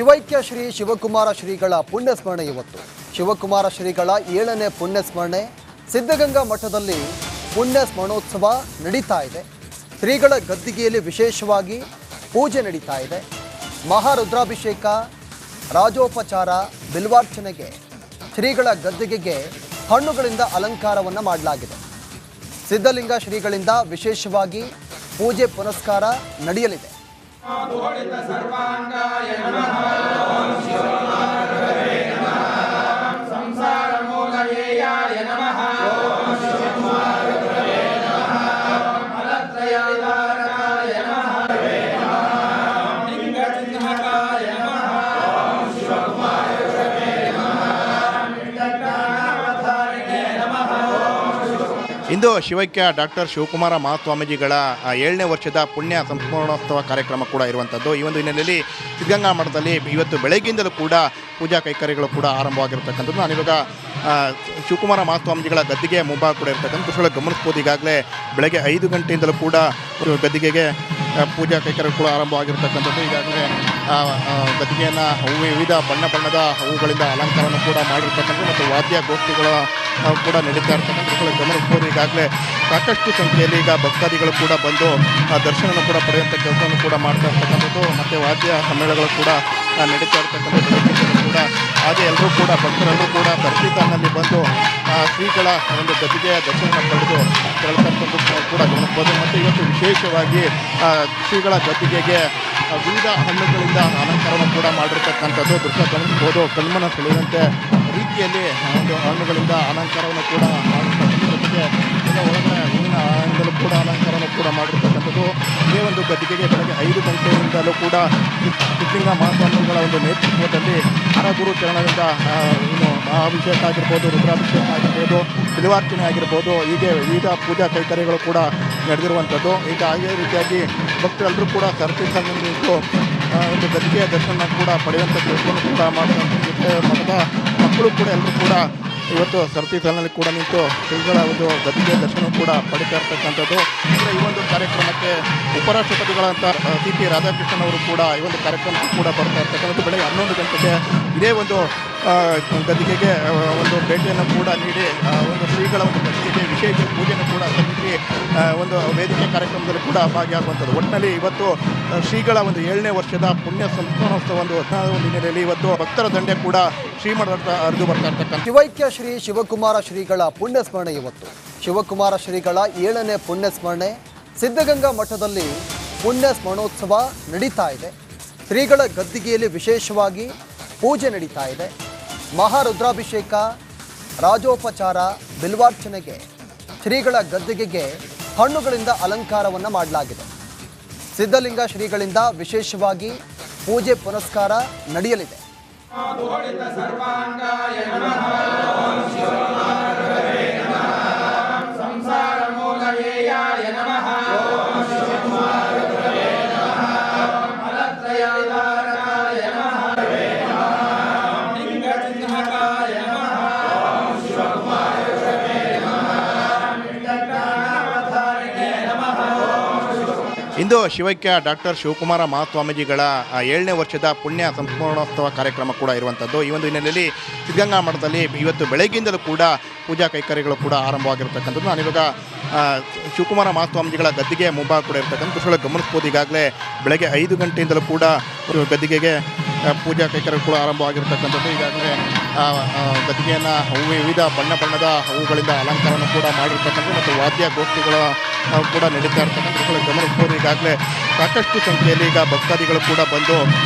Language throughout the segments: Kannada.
ಶಿವೈಕ್ಯ ಶ್ರೀ ಶಿವಕುಮಾರ ಶ್ರೀಗಳ ಪುಣ್ಯಸ್ಮರಣೆ ಇವತ್ತು. ಶಿವಕುಮಾರ ಶ್ರೀಗಳ 7ನೇ ಪುಣ್ಯಸ್ಮರಣೆ ಸಿದ್ಧಗಂಗಾ ಮಠದಲ್ಲಿ ಪುಣ್ಯ ಸ್ಮರಣೋತ್ಸವ ನಡೀತಾ ಇದೆ. ಶ್ರೀಗಳ ಗದ್ದಿಗೆಯಲ್ಲಿ ವಿಶೇಷವಾಗಿ ಪೂಜೆ ನಡೀತಾ ಇದೆ. ಮಹಾರುದ್ರಾಭಿಷೇಕ, ರಾಜೋಪಚಾರ, ಬಿಲ್ವಾರ್ಚನೆಗೆ ಶ್ರೀಗಳ ಗದ್ದಿಗೆಗೆ ಹಣ್ಣುಗಳಿಂದ ಅಲಂಕಾರವನ್ನು ಮಾಡಲಾಗಿದೆ. ಸಿದ್ಧಲಿಂಗ ಶ್ರೀಗಳಿಂದ ವಿಶೇಷವಾಗಿ ಪೂಜೆ ಪುನಸ್ಕಾರ ನಡೆಯಲಿದೆ. ಇಂದು ಶಿವೈಕ್ಯ ಡಾಕ್ಟರ್ ಶಿವಕುಮಾರ ಮಹಾಸ್ವಾಮೀಜಿಗಳ 7ನೇ ವರ್ಷದ ಪುಣ್ಯ ಸಂಸ್ಮರಣೋತ್ಸವ ಕಾರ್ಯಕ್ರಮ ಕೂಡ ಇರುವಂಥದ್ದು. ಈ ಒಂದು ಹಿನ್ನೆಲೆಯಲ್ಲಿ ಸಿದ್ಧಗಂಗಾ ಮಠದಲ್ಲಿ ಇವತ್ತು ಬೆಳಗ್ಗೆಯಿಂದಲೂ ಕೂಡ ಪೂಜಾ ಕೈಕರ್ಯಗಳು ಕೂಡ ಆರಂಭವಾಗಿರ್ತಕ್ಕಂಥದ್ದು. ನಾನಿವಾಗ ಶಿವಕುಮಾರ ಮಹಾಸ್ವಾಮೀಜಿಗಳ ಗದ್ದಿಗೆ ಮುಂಭಾಗ ಕೂಡ ಇರ್ತಕ್ಕಂಥ ದೃಶ್ಯಗಳ ಗಮನಿಸ್ಬೋದು. ಈಗಾಗಲೇ ಬೆಳಗ್ಗೆ 5 ಗಂಟೆಯಿಂದಲೂ ಕೂಡ ಗದ್ದಿಗೆಗೆ ಪೂಜಾ ಕೈಕರ್ಯಗಳು ಕೂಡ ಆರಂಭವಾಗಿರ್ತಕ್ಕಂಥದ್ದು. ಈಗಾಗಲೇ ಗದ್ದಿಗೆಯನ್ನು ವಿವಿಧ ಬಣ್ಣ ಬಣ್ಣದ ಹೂಗಳಿಂದ ಅಲಂಕಾರವನ್ನು ಕೂಡ ಮಾಡಿರ್ತಕ್ಕಂಥದ್ದು ಮತ್ತು ವಾದ್ಯ ಗೋಷ್ಠಿಗಳ ಕೂಡ ನಡೀತಾ ಇರ್ತಕ್ಕಂಥ ದೃಶ್ಯಗಳ ಗಮನಿಸ್ಬೋದು. ಈಗಾಗಲೇ ಸಾಕಷ್ಟು ಸಂಖ್ಯೆಯಲ್ಲಿ ಈಗ ಭಕ್ತಾದಿಗಳು ಕೂಡ ಬಂದು ದರ್ಶನವನ್ನು ಕೂಡ ಪಡೆಯುವಂಥ ಕೆಲಸವನ್ನು ಕೂಡ ಮಾಡ್ತಾ ಇರ್ತಕ್ಕಂಥದ್ದು ಮತ್ತು ವಾದ್ಯ ಸಮ್ಮೇಳನಗಳು ಕೂಡ ನಡೀತಾ ಇರ್ತಕ್ಕಂಥದ್ದು ಕೂಡ. ಹಾಗೆ ಎಲ್ಲರೂ ಕೂಡ ಭಕ್ತರೆಲ್ಲರೂ ಕೂಡ ಸರತಿ ಬಂದು ಶ್ರೀಗಳ ಒಂದು ಗದ್ದಿಗೆಯ ದರ್ಶನ ಪಡೆದು ತೆರಳತಕ್ಕಂಥದ್ದು ಕೂಡ ಗಮನಿಸ್ಬೋದು. ಮತ್ತು ಇವತ್ತು ವಿಶೇಷವಾಗಿ ಶ್ರೀಗಳ ಗದ್ದಿಗೆಗೆ ವಿವಿಧ ಹಣ್ಣುಗಳಿಂದ ಅಲಂಕಾರವನ್ನು ಕೂಡ ಮಾಡಿರ್ತಕ್ಕಂಥದ್ದು ದೃಶ್ಯ ಗಮನಿಸ್ಬೋದು. ಕಣ್ಮನ ಸೆಳೆಯುವಂತೆ ರೀತಿಯಲ್ಲಿ ಒಂದು ಹಣ್ಣುಗಳಿಂದ ಅಲಂಕಾರವನ್ನು ಕೂಡ ಮಾಡಿರ್ತಕ್ಕಂಥದ್ದು ಜೊತೆಗೆ ಒಳಗಡೆ ಹೂವಿನ ಹಾರದಿಂದಲೂ ಕೂಡ ಅಲಂಕಾರವನ್ನು ಕೂಡ ಮಾಡಿರ್ತಕ್ಕಂಥದ್ದು. ಇದೇ ಒಂದು ಗದ್ದಿಗೆಗೆ ಬೆಳಗ್ಗೆ 5 ಗಂಟೆಯಿಂದಲೂ ಕೂಡ ಸಿದ್ಧಲಿಂಗ ಮಹಾಸ್ವಾಮಿಗಳ ಒಂದು ನೇತೃತ್ವದಲ್ಲಿ ಹರಗುರು ಚರಣದಿಂದ ಮಹಾಭಿಷೇಕ ಆಗಿರ್ಬೋದು, ರುದ್ರಾಭಿಷೇಕ ಆಗಿರ್ಬೋದು, ಬಿಲ್ವಾರ್ಚನೆ ಆಗಿರ್ಬೋದು, ಹೀಗೆ ವಿವಿಧ ಪೂಜಾ ಕೈಕರ್ಯಗಳು ಕೂಡ ನಡೆದಿರುವಂಥದ್ದು. ಈಗ ಅದೇ ರೀತಿಯಾಗಿ ಭಕ್ತರೆಲ್ಲರೂ ಕೂಡ ಸರತಿ ನಿಂತು ಒಂದು ಗದ್ದಿಗೆಯ ದರ್ಶನ ಕೂಡ ಪಡೆಯುವಂಥ ಕೆಲಸವನ್ನು ಕೂಡ ಮಾಡುವಂಥ ಜೊತೆ ಮಠದ ಮಕ್ಕಳು ಕೂಡ ಎಲ್ಲರೂ ಕೂಡ ಇವತ್ತು ಸರತಿ ಸಾಲಿನಲ್ಲಿ ಕೂಡ ನಿಂತು ಶ್ರೀಗಳ ಒಂದು ಗದ್ದಿಗೆಯ ದರ್ಶನ ಕೂಡ ಪಡಿತಾ ಇರ್ತಕ್ಕಂಥದ್ದು. ಅಂದರೆ ಈ ಒಂದು ಕಾರ್ಯಕ್ರಮಕ್ಕೆ ಉಪರಾಷ್ಟ್ರಪತಿಗಳಂತ CP ರಾಧಾಕೃಷ್ಣನ್ ಅವರು ಕೂಡ ಈ ಒಂದು ಕಾರ್ಯಕ್ರಮಕ್ಕೆ ಕೂಡ ಬರ್ತಾ ಇರ್ತಕ್ಕಂಥದ್ದು. ಬೆಳಗ್ಗೆ 11 ಗಂಟೆಗೆ ಇದೇ ಒಂದು ಗದ್ದಿಗೆಗೆ ಒಂದು ಭೇಟಿಯನ್ನು ಕೂಡ ನೀಡಿ ಒಂದು ಶ್ರೀಗಳ ಒಂದು ಗದ್ದಿಗೆಗೆ ವಿಶೇಷ ಪೂಜೆಯನ್ನು ಕೂಡ ಸಲ್ಲಿಸಿ ಒಂದು ವೇದಿಕೆ ಕಾರ್ಯಕ್ರಮದಲ್ಲಿ ಕೂಡ ಭಾಗಿಯಾಗುವಂಥದ್ದು. ಒಟ್ಟಿನಲ್ಲಿ ಇವತ್ತು ಶ್ರೀಗಳ ಒಂದು 7ನೇ ವರ್ಷದ ಪುಣ್ಯ ಸಂಸ್ಮರಣೋತ್ಸವ ಒಂದು ಹಿನ್ನೆಲೆಯಲ್ಲಿ ಇವತ್ತು ಭಕ್ತರ ದಂಡೆ ಕೂಡ ಶ್ರೀಮಠದ ಹರಿದು ಬರ್ತಾ ಇರ್ತಕ್ಕಂಥ ಶಿವೈಕ್ಯ ಶ್ರೀ ಶಿವಕುಮಾರ ಶ್ರೀಗಳ ಪುಣ್ಯಸ್ಮರಣೆ ಇವತ್ತು. ಶಿವಕುಮಾರ ಶ್ರೀಗಳ 7ನೇ ಪುಣ್ಯಸ್ಮರಣೆ ಸಿದ್ಧಗಂಗಾ ಮಠದಲ್ಲಿ ಪುಣ್ಯ ಸ್ಮರಣೋತ್ಸವ ನಡೀತಾ ಇದೆ. ಶ್ರೀಗಳ ಗದ್ದಿಗೆಯಲ್ಲಿ ವಿಶೇಷವಾಗಿ ಪೂಜೆ ನಡೀತಾ ಇದೆ. ಮಹಾರುದ್ರಾಭಿಷೇಕ, ರಾಜೋಪಚಾರ, ಬಿಲ್ವಾರ್ಚನೆಗೆ ಶ್ರೀಗಳ ಗದ್ದಿಗೆಗೆ ಹಣ್ಣುಗಳಿಂದ ಅಲಂಕಾರವನ್ನು ಮಾಡಲಾಗಿದೆ. ಸಿದ್ಧಲಿಂಗ ಶ್ರೀಗಳಿಂದ ವಿಶೇಷವಾಗಿ ಪೂಜೆ ಪುನಸ್ಕಾರ ನಡೆಯಲಿದೆ. ಇಂದು ಶಿವೈಕ್ಯ ಡಾಕ್ಟರ್ ಶಿವಕುಮಾರ ಮಹಾಸ್ವಾಮೀಜಿಗಳ 7ನೇ ವರ್ಷದ ಪುಣ್ಯ ಸಂಸ್ಮರಣೋತ್ಸವ ಕಾರ್ಯಕ್ರಮ ಕೂಡ ಇರುವಂಥದ್ದು. ಈ ಒಂದು ಹಿನ್ನೆಲೆಯಲ್ಲಿ ಸಿದ್ಧಗಂಗಾ ಮಠದಲ್ಲಿ ಇವತ್ತು ಬೆಳಗ್ಗೆಯಿಂದಲೂ ಕೂಡ ಪೂಜಾ ಕೈಕರ್ಯಗಳು ಕೂಡ ಆರಂಭವಾಗಿರ್ತಕ್ಕಂಥದ್ದು. ನಾನಿವಾಗ ಶಿವಕುಮಾರ ಮಹಾಸ್ವಾಮೀಜಿಗಳ ಗದ್ದಿಗೆ ಮುಂಭಾಗ ಕೂಡ ಇರ್ತಕ್ಕಂಥ ದೃಶ್ಯಗಳ ಗಮನಿಸ್ಬೋದು. ಈಗಾಗಲೇ ಬೆಳಗ್ಗೆ 5 ಗಂಟೆಯಿಂದಲೂ ಕೂಡ ಗದ್ದಿಗೆಗೆ ಪೂಜಾ ಕೈಕರ್ಯಗಳು ಕೂಡ ಆರಂಭವಾಗಿರ್ತಕ್ಕಂಥದ್ದು. ಈಗಾಗಲೇ ಗದ್ದಿಗೆಯನ್ನು ವಿವಿಧ ಬಣ್ಣ ಬಣ್ಣದ ಹೂಗಳಿಂದ ಅಲಂಕಾರವನ್ನು ಕೂಡ ಮಾಡಿರ್ತಕ್ಕಂಥದ್ದು ಮತ್ತು ವಾದ್ಯ ಗೋಷ್ಠಿಗಳ ಕೂಡ ನಡೀತಾ ಇರ್ತಕ್ಕಂಥ ದೃಶ್ಯಗಳ ಗಮನಿಸ್ಬೋದು. ಈಗಾಗಲೇ ಸಾಕಷ್ಟು ಸಂಖ್ಯೆಯಲ್ಲಿ ಈಗ ಭಕ್ತಾದಿಗಳು ಕೂಡ ಬಂದು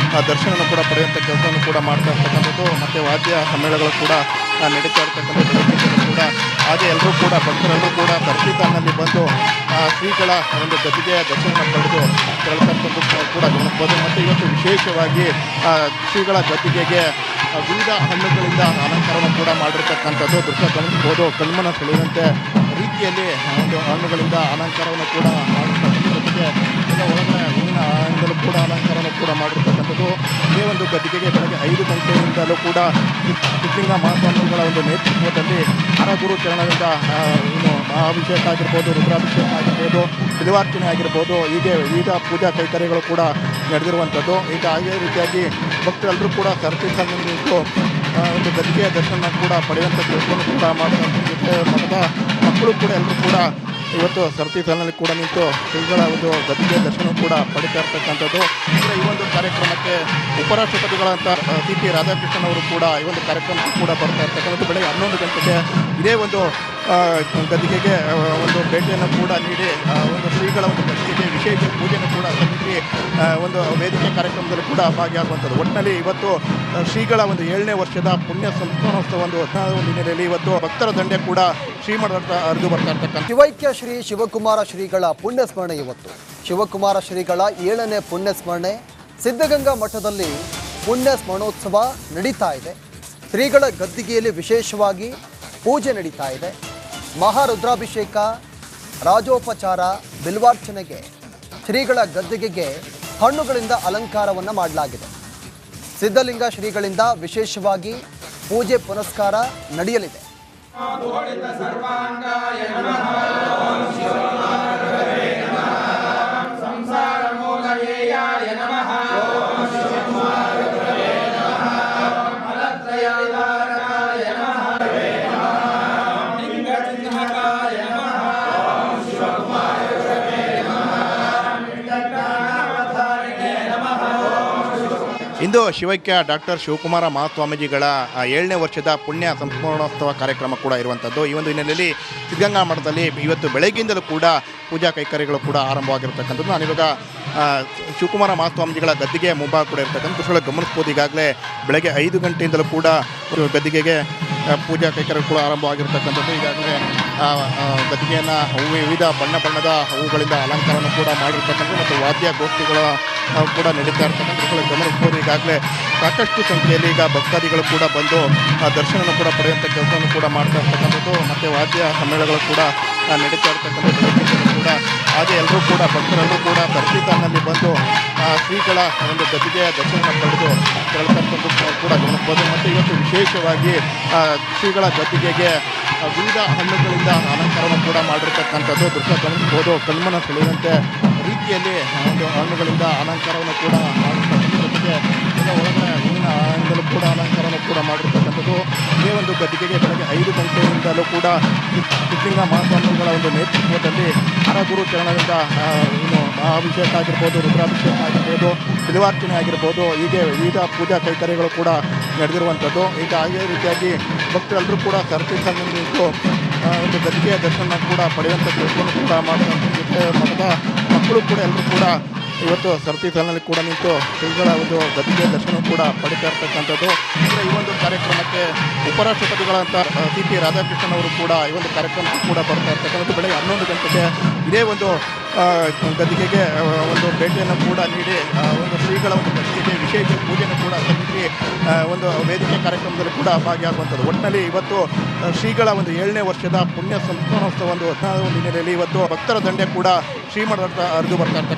ದರ್ಶನವನ್ನು ಕೂಡ ಪಡೆಯುವಂಥ ಕೆಲಸವನ್ನು ಕೂಡ ಮಾಡ್ತಾ ಇರ್ತಕ್ಕಂಥದ್ದು ಮತ್ತು ವಾದ್ಯ ಸಮ್ಮೇಳನಗಳು ಕೂಡ ನಡೀತಾ ಇರ್ತಕ್ಕಂಥದ್ದು ಕೂಡ. ಹಾಗೆ ಎಲ್ಲರೂ ಕೂಡ ಭಕ್ತರೆಲ್ಲರೂ ಕೂಡ ಸರತಿ ಸಾಲಿನಲ್ಲಿ ಬಂದು ಶ್ರೀಗಳ ಒಂದು ಗದ್ದಿಗೆಯ ದರ್ಶನ ಪಡೆದು ತೆರಳತಕ್ಕಂಥದ್ದು ಕೂಡ ಗಮನಿಸ್ಬೋದು. ಮತ್ತು ಇವತ್ತು ವಿಶೇಷವಾಗಿ ಶ್ರೀಗಳ ಗದ್ದಿಗೆಗೆ ವಿವಿಧ ಹಣ್ಣುಗಳಿಂದ ಅಲಂಕಾರವನ್ನು ಕೂಡ ಮಾಡಿರ್ತಕ್ಕಂಥದ್ದು ದೃಶ್ಯ ಗಮನಿಸ್ಬೋದು. ಕಣ್ಮನ ಸೆಳೆಯುವಂತೆ ರೀತಿಯಲ್ಲಿ ಒಂದು ಹಣ್ಣುಗಳಿಂದ ಅಲಂಕಾರವನ್ನು ಕೂಡ ಮಾಡಿರ್ತಕ್ಕಂಥ ಜೊತೆಗೆ ಒಳಗಡೆ ಹೂವಿನ ಹಾರದಿಂದಲೂ ಕೂಡ ಅಲಂಕಾರವನ್ನು ಕೂಡ ಮಾಡಿರ್ತಕ್ಕಂಥದ್ದು. ಇದೇ ಒಂದು ಗದ್ದಿಗೆಗೆ ಬೆಳಗ್ಗೆ 5 ಗಂಟೆಯಿಂದಲೂ ಕೂಡ ಸಿದ್ಧಲಿಂಗ ಮಹಾಸ್ವಾಮಿಗಳ ಒಂದು ನೇತೃತ್ವದಲ್ಲಿ ಹರಗುರು ಚರಣದಿಂದ ಮಹಾಭಿಷೇಕ ಆಗಿರ್ಬೋದು, ರುದ್ರಾಭಿಷೇಕ ಆಗಿರ್ಬೋದು, ಬಿಲ್ವಾರ್ಚನೆ ಆಗಿರ್ಬೋದು, ಹೀಗೆ ವಿವಿಧ ಪೂಜಾ ಕೈಕರ್ಯಗಳು ಕೂಡ ನಡೆದಿರುವಂಥದ್ದು. ಈಗ ಅದೇ ರೀತಿಯಾಗಿ ಭಕ್ತರೆಲ್ಲರೂ ಕೂಡ ಸರತಿ ಸಾಲಿನಲ್ಲಿ ನಿಂತು ಒಂದು ಗದ್ದಿಗೆಯ ದರ್ಶನ ಕೂಡ ಪಡೆಯುವಂಥ ಕೆಲಸವನ್ನು ಕೂಡ ಮಾಡ್ತಾರೆ. ಜೊತೆ ಮಠದ ಮಕ್ಕಳು ಕೂಡ ಎಲ್ಲರೂ ಕೂಡ ಇವತ್ತು ಸರತಿ ಸಾಲಿನಲ್ಲಿ ಕೂಡ ನಿಂತು ಶ್ರೀಗಳ ಒಂದು ಗದ್ದಿಗೆಯ ದರ್ಶನ ಕೂಡ ಪಡಿತಾ ಇರ್ತಕ್ಕಂಥದ್ದು. ಈ ಒಂದು ಕಾರ್ಯಕ್ರಮಕ್ಕೆ ಉಪರಾಷ್ಟ್ರಪತಿಗಳಂತ ಸಿ.ಪಿ. ರಾಧಾಕೃಷ್ಣನ್ ಅವರು ಕೂಡ ಈ ಒಂದು ಕಾರ್ಯಕ್ರಮಕ್ಕೆ ಕೂಡ ಬರ್ತಾ ಇರ್ತಕ್ಕಂಥದ್ದು. ಬೆಳಗ್ಗೆ 11 ಗಂಟೆಗೆ ಇದೇ ಒಂದು ಗದ್ದಿಗೆಗೆ ಒಂದು ಭೇಟಿಯನ್ನು ಕೂಡ ನೀಡಿ ಒಂದು ಶ್ರೀಗಳ ಒಂದು ಗದ್ದಿಗೆಗೆ ವಿಶೇಷ ಪೂಜೆಯನ್ನು ಕೂಡ ಸಲ್ಲಿಸಿ ಒಂದು ವೇದಿಕೆ ಕಾರ್ಯಕ್ರಮದಲ್ಲಿ ಕೂಡ ಭಾಗಿಯಾಗುವಂಥದ್ದು. ಒಟ್ಟಿನಲ್ಲಿ ಇವತ್ತು ಶ್ರೀಗಳ ಒಂದು 7ನೇ ವರ್ಷದ ಪುಣ್ಯ ಸಂಸ್ಮರಣೋತ್ಸವ ಒಂದು 16ನೇ ಹಿನ್ನೆಲೆಯಲ್ಲಿ ಇವತ್ತು ಭಕ್ತರ ದಂಡೆ ಕೂಡ ಶ್ರೀಮಠ ಹರಿದು ಬರ್ತಾ ಇರ್ತಕ್ಕಂಥ ಶಿವೈಕ್ಯ ಶ್ರೀ ಶಿವಕುಮಾರ ಶ್ರೀಗಳ ಪುಣ್ಯಸ್ಮರಣೆ ಇವತ್ತು. ಶಿವಕುಮಾರ ಶ್ರೀಗಳ 7ನೇ ಪುಣ್ಯಸ್ಮರಣೆ ಸಿದ್ಧಗಂಗಾ ಮಠದಲ್ಲಿ ಪುಣ್ಯ ಸ್ಮರಣೋತ್ಸವ ನಡೀತಾ ಇದೆ. ಶ್ರೀಗಳ ಗದ್ದಿಗೆಯಲ್ಲಿ ವಿಶೇಷವಾಗಿ ಪೂಜೆ ನಡೀತಾ ಇದೆ. ಮಹಾರುದ್ರಾಭಿಷೇಕ, ರಾಜೋಪಚಾರ, ಬಿಲ್ವಾರ್ಚನೆಗೆ ಶ್ರೀಗಳ ಗದ್ದಿಗೆಗೆ ಹಣ್ಣುಗಳಿಂದ ಅಲಂಕಾರವನ್ನು ಮಾಡಲಾಗಿದೆ. ಸಿದ್ಧಲಿಂಗ ಶ್ರೀಗಳಿಂದ ವಿಶೇಷವಾಗಿ ಪೂಜೆ ಪುನಸ್ಕಾರ ನಡೆಯಲಿದೆ. ಇಂದು ಶಿವೈಕ್ಯ ಡಾಕ್ಟರ್ ಶಿವಕುಮಾರ ಮಹಾಸ್ವಾಮೀಜಿಗಳ 7ನೇ ವರ್ಷದ ಪುಣ್ಯ ಸಂಸ್ಮರಣೋತ್ಸವ ಕಾರ್ಯಕ್ರಮ ಕೂಡ ಇರುವಂಥದ್ದು. ಈ ಒಂದು ಹಿನ್ನೆಲೆಯಲ್ಲಿ ಸಿದ್ಧಗಂಗಾ ಮಠದಲ್ಲಿ ಇವತ್ತು ಬೆಳಗ್ಗೆಯಿಂದಲೂ ಕೂಡ ಪೂಜಾ ಕೈಕರ್ಯಗಳು ಕೂಡ ಆರಂಭವಾಗಿರ್ತಕ್ಕಂಥದ್ದು. ನಾನಿವಾಗ ಶಿವಕುಮಾರ ಮಹಾಸ್ವಾಮೀಜಿಗಳ ಗದ್ದಿಗೆ ಮುಂಭಾಗ ಕೂಡ ಇರ್ತಕ್ಕಂಥ ದೃಶ್ಯಗಳು ಗಮನಿಸ್ಬೋದು. ಈಗಾಗಲೇ ಬೆಳಗ್ಗೆ 5 ಗಂಟೆಯಿಂದಲೂ ಕೂಡ ಗದ್ದಿಗೆಗೆ ಪೂಜಾ ಕೈಕರ್ಯಗಳು ಕೂಡ ಆರಂಭವಾಗಿರ್ತಕ್ಕಂಥದ್ದು. ಈಗಾಗಲೇ ಗದ್ದಿಗೆಯನ್ನು ವಿವಿಧ ಬಣ್ಣದ ಹೂಗಳಿಂದ ಅಲಂಕಾರವನ್ನು ಕೂಡ ಮಾಡಿರ್ತಕ್ಕಂಥದ್ದು ಮತ್ತು ವಾದ್ಯಗೋಷ್ಠಿಗಳ ಕೂಡ ನಡೀತಾ ಇರ್ತಕ್ಕಂಥ ಗಮನಿಸ್ಬೋದು. ಈಗಾಗಲೇ ಸಾಕಷ್ಟು ಸಂಖ್ಯೆಯಲ್ಲಿ ಈಗ ಭಕ್ತಾದಿಗಳು ಕೂಡ ಬಂದು ದರ್ಶನವನ್ನು ಕೂಡ ಪಡೆಯುವಂಥ ಕೆಲಸವನ್ನು ಕೂಡ ಮಾಡ್ತಾ ಇರ್ತಕ್ಕಂಥದ್ದು ಮತ್ತು ವಾದ್ಯ ಸಮ್ಮೇಳನಗಳು ಕೂಡ ನಡೀತಾ ಇರ್ತಕ್ಕಂಥದ್ದು ಕೂಡ ಹಾಗೆ ಎಲ್ಲರೂ ಕೂಡ ಭಕ್ತರೆಲ್ಲರೂ ಕೂಡ ಸರತಿ ಬಂದು ಶ್ರೀಗಳ ಒಂದು ಗದ್ದಿಗೆಯ ದರ್ಶನ ಪಡೆದು ತೆರಳತಕ್ಕಂಥದ್ದು ಕೂಡ ಗಮನಿಸ್ಬೋದು. ಮತ್ತು ಇವತ್ತು ವಿಶೇಷವಾಗಿ ಶ್ರೀಗಳ ಗದ್ದಿಗೆಗೆ ವಿವಿಧ ಹಣ್ಣುಗಳಿಂದ ಅಲಂಕಾರವನ್ನು ಕೂಡ ಮಾಡಿರ್ತಕ್ಕಂಥದ್ದು ದೃಶ್ಯ ಗಮನಿಸ್ಬೋದು. ಕಣ್ಮನ ಸೆಳೆಯುವಂತೆ ರೀತಿಯಲ್ಲಿ ಒಂದು ಹಣ್ಣುಗಳಿಂದ ಅಲಂಕಾರವನ್ನು ಕೂಡ ಮಾಡಿರ್ತಕ್ಕಂಥ ಜೊತೆಗೆ ಒಳಗಡೆ ಹೂವಿನ ಹಾರದಿಂದಲೂ ಕೂಡ ಅಲಂಕಾರವನ್ನು ಕೂಡ ಮಾಡಿರ್ತಕ್ಕಂಥದ್ದು. ಇದೇ ಒಂದು ಗದ್ದಿಗೆಗೆ ಬೆಳಗ್ಗೆ 5 ಗಂಟೆಯಿಂದಲೂ ಕೂಡ ಸಿದ್ಧಲಿಂಗ ಮಹಾಸ್ವಾಮಿಗಳ ಒಂದು ನೇತೃತ್ವದಲ್ಲಿ ಹರಗುರು ಚರಣದಿಂದ ಮಹಾಭಿಷೇಕ ಆಗಿರ್ಬೋದು, ರುದ್ರಾಭಿಷೇಕ ಆಗಿರ್ಬೋದು, ಬಿಲ್ವಾರ್ಚನೆ ಆಗಿರ್ಬೋದು, ಹೀಗೆ ವಿವಿಧ ಪೂಜಾ ಕೈಕರ್ಯಗಳು ಕೂಡ ನಡೆದಿರುವಂಥದ್ದು. ಈಗ ಅದೇ ರೀತಿಯಾಗಿ ಭಕ್ತರೆಲ್ಲರೂ ಕೂಡ ಸರತಿ ಸಾಲಿನಲ್ಲಿ ನಿಂತು ಒಂದು ಗದ್ದಿಗೆಯ ದರ್ಶನ ಕೂಡ ಪಡೆಯುವಂಥ ಕೆಲಸವನ್ನು ಕೂಡ ಮಾಡ್ತಾರೆ. ಜೊತೆ ಮಠದ ಮಕ್ಕಳು ಕೂಡ ಎಲ್ಲರೂ ಕೂಡ ಇವತ್ತು ಸರತಿ ಸಾಲಿನಲ್ಲಿ ಕೂಡ ನಿಂತು ಶ್ರೀಗಳ ಒಂದು ಗದ್ದಿಗೆಯ ದರ್ಶನ ಕೂಡ ಪಡಿತಾ ಇರ್ತಕ್ಕಂಥದ್ದು. ಈ ಒಂದು ಕಾರ್ಯಕ್ರಮಕ್ಕೆ ಉಪರಾಷ್ಟ್ರಪತಿಗಳಂತ ಸಿ.ಪಿ. ರಾಧಾಕೃಷ್ಣನ್ ಅವರು ಕೂಡ ಈ ಒಂದು ಕಾರ್ಯಕ್ರಮಕ್ಕೆ ಕೂಡ ಬರ್ತಾ ಇರ್ತಕ್ಕಂಥದ್ದು. ಬೆಳಗ್ಗೆ 11 ಗಂಟೆಗೆ ಇದೇ ಒಂದು ಗದ್ದಿಗೆಗೆ ಒಂದು ಭೇಟಿಯನ್ನು ಕೂಡ ನೀಡಿ ಒಂದು ಶ್ರೀಗಳ ಒಂದು ಗದ್ದಿಗೆಗೆ ವಿಶೇಷ ಪೂಜೆಯನ್ನು ಕೂಡ ಸಲ್ಲಿಸಿ ಒಂದು ವೇದಿಕೆ ಕಾರ್ಯಕ್ರಮದಲ್ಲಿ ಕೂಡ ಭಾಗಿಯಾಗುವಂಥದ್ದು. ಒಟ್ಟಿನಲ್ಲಿ ಇವತ್ತು ಶ್ರೀಗಳ ಒಂದು 7ನೇ ವರ್ಷದ ಪುಣ್ಯ ಸಂಸ್ಮರಣೋತ್ಸವ ಒಂದು 16ನೇ ಹಿನ್ನೆಲೆಯಲ್ಲಿ ಇವತ್ತು ಭಕ್ತರ ದಂಡೆ ಕೂಡ ಶ್ರೀಮಠ ಹರಿದು ಬರ್ತಾ ಇರ್ತಕ್ಕಂಥ